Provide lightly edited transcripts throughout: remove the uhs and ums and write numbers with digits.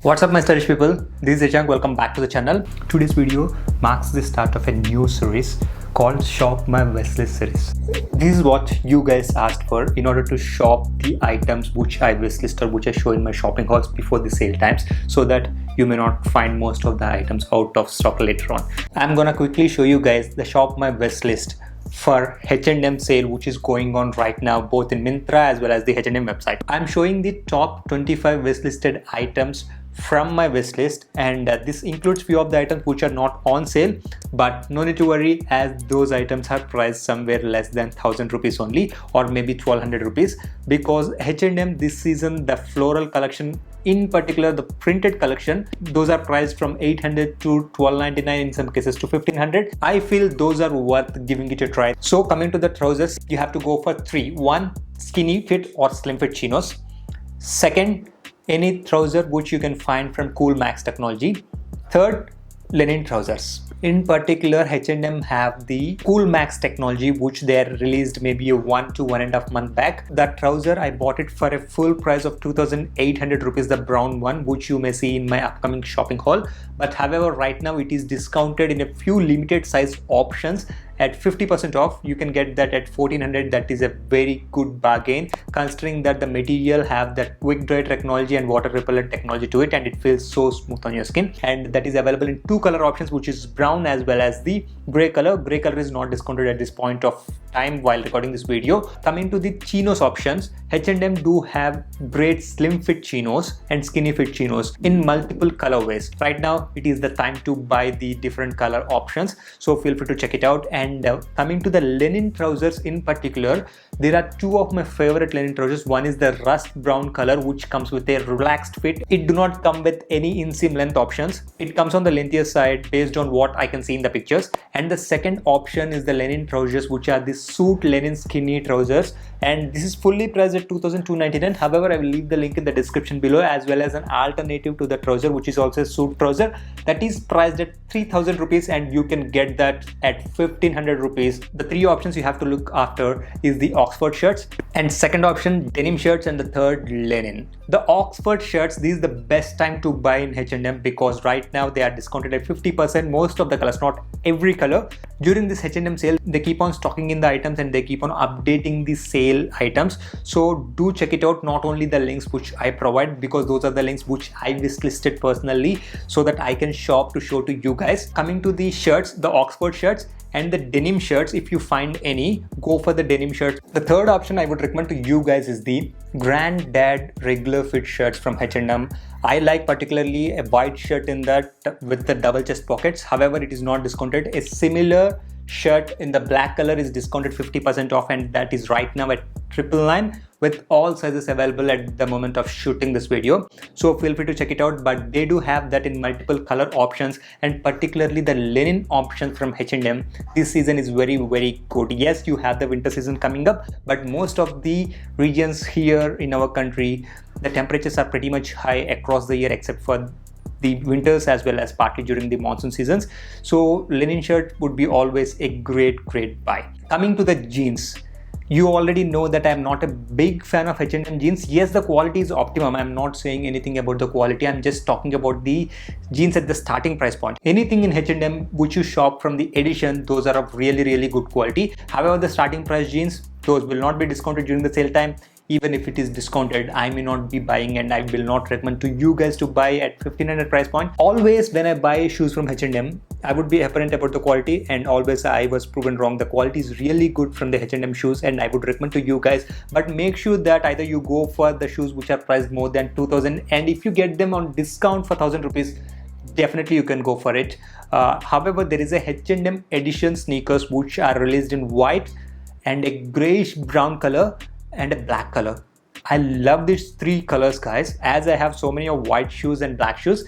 What's up my stylish people, this is Ajang. Welcome back to the channel. Today's video marks the start of a new series called Shop My Wishlist series. This is what you guys asked for in order to shop the items which I wishlist or which I show in my shopping hauls before the sale times, so that you may not find most of the items out of stock later on. I'm gonna quickly show you guys the Shop My Wishlist for H&M sale which is going on right now both in Myntra as well as the H&M website. I'm showing the top 25 wishlisted items from my wish list, and this includes few of the items which are not on sale, but no need to worry as those items are priced somewhere less than 1000 rupees only, or maybe 1200 rupees, because H&M this season, the floral collection in particular, the printed collection, those are priced from 800 to 1299, in some cases to 1500. I feel those are worth giving it a try. So coming to the trousers, you have to go for three. One, skinny fit or slim fit chinos. Second, any trouser which you can find from Cool Max Technology. Third, linen trousers. In particular, H&M have the Cool Max Technology which they released maybe a 1 to 1.5 month back. That trouser I bought it for a full price of 2800 rupees, the brown one, which you may see in my upcoming shopping haul. But however, right now it is discounted in a few limited size options at 50% off. You can get that at 1400. That is a very good bargain considering that the material have that quick dry technology and water repellent technology to it, and it feels so smooth on your skin. And that is available in two color options, which is brown as well as the gray color. Gray color is not discounted at this point of time while recording this video. Coming to the chinos options, H&M do have great slim fit chinos and skinny fit chinos in multiple colorways. Right now it is the time to buy the different color options, so feel free to check it out. And coming to the linen trousers in particular, there are two of my favorite linen trousers. One is the rust brown color which comes with a relaxed fit. It do not come with any inseam length options. It comes on the lengthier side based on what I can see in the pictures. And the second option is the linen trousers, which are the suit linen skinny trousers, and this is fully priced at 2299. However, I will leave the link in the description below, as well as an alternative to the trouser which is also a suit trouser that is priced at 3000 rupees, and you can get that at 1500 rupees. The three options you have to look after is the Oxford shirts, and second option denim shirts, and the third linen. The Oxford shirts, this is the best time to buy in H&M because right now they are discounted at 50%. Most of the colors, not every color. During this H&M sale, they keep on stocking in the items and they keep on updating the sale items. So do check it out. Not only the links which I provide, because those are the links which I wishlisted personally so that I can shop to show to you guys. Coming to the shirts, the Oxford shirts and the denim shirts, if you find any, go for the denim shirts. The third option I would recommend to you guys is the Granddad regular fit shirts from H&M. I like particularly a white shirt in that with the double chest pockets. However, it is not discounted. A similar shirt in the black color is discounted 50% off, and that is right now at 999 with all sizes available at the moment of shooting this video. So feel free to check it out, but they do have that in multiple color options, and particularly the linen options from H&M this season is very good. Yes, you have the winter season coming up, but most of the regions here in our country, the temperatures are pretty much high across the year except for the winters as well as partly during the monsoon seasons. So linen shirt would be always a great buy. Coming to the jeans, you already know that I am not a big fan of H&M jeans. Yes, the quality is optimum. I'm not saying anything about the quality. I'm just talking about the jeans at the starting price point. Anything in H&M which you shop from the edition, those are of really good quality. However, the starting price jeans, those will not be discounted during the sale time. Even if it is discounted, I may not be buying, and I will not recommend to you guys to buy at 1500 price point. Always when I buy shoes from H&M, I would be apparent about the quality, and always I was proven wrong. The quality is really good from the H&M shoes, and I would recommend to you guys. But make sure that either you go for the shoes which are priced more than 2000, and if you get them on discount for 1000 rupees, definitely you can go for it. However, there is a H&M edition sneakers which are released in white and a grayish brown color and a black color. I love these three colors, guys. As I have so many of white shoes and black shoes,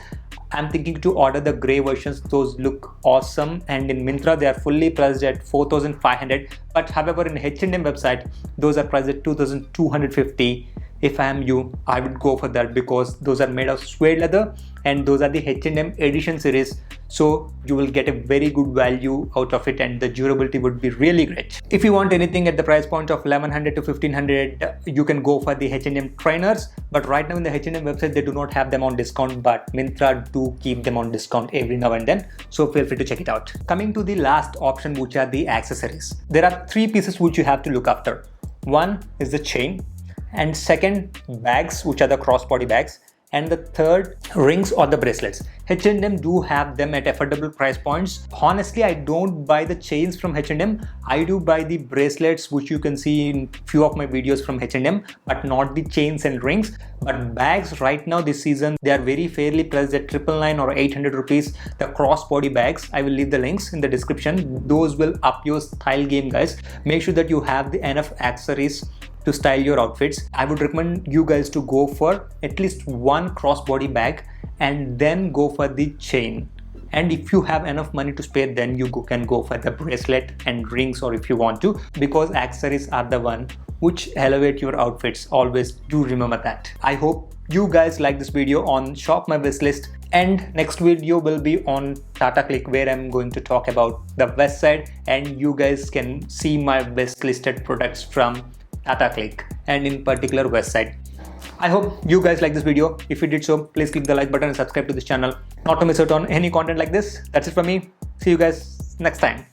I'm thinking to order the gray versions. Those look awesome, and in Myntra they are fully priced at 4500. But however, in H&M website those are priced at 2250. If I am you, I would go for that because those are made of suede leather and those are the H&M edition series. so you will get a very good value out of it, and the durability would be really great. If you want anything at the price point of 1100 to 1500, you can go for the H&M trainers, but right now in the H&M website they do not have them on discount, but Myntra do keep them on discount every now and then, so feel free to check it out. Coming to the last option, which are the accessories. There are three pieces which you have to look after. One is the chain, and second, bags, which are the crossbody bags, and the third, rings or the bracelets. H&M do have them at affordable price points. Honestly, I don't buy the chains from H&M. I do buy the bracelets, which you can see in few of my videos from H&M, but not the chains and rings. But bags right now this season, they are very fairly priced at 999 or 800 rupees. The crossbody bags, I will leave the links in the description. Those will up your style game, guys. Make sure that you have the enough accessories to style your outfits. I would recommend you guys to go for at least one crossbody bag and then go for the chain. And if you have enough money to spare, then you can go for the bracelet and rings, or if you want to, because accessories are the one which elevate your outfits. Always do remember that. I hope you guys like this video on Shop My Wishlist, and next video will be on Tata Click, where I'm going to talk about the website and you guys can see my best listed products from Tata Click and in particular website. I hope you guys like this video. If you did so, please click the like button and subscribe to this channel not to miss out on any content like this. That's it from me. See you guys next time.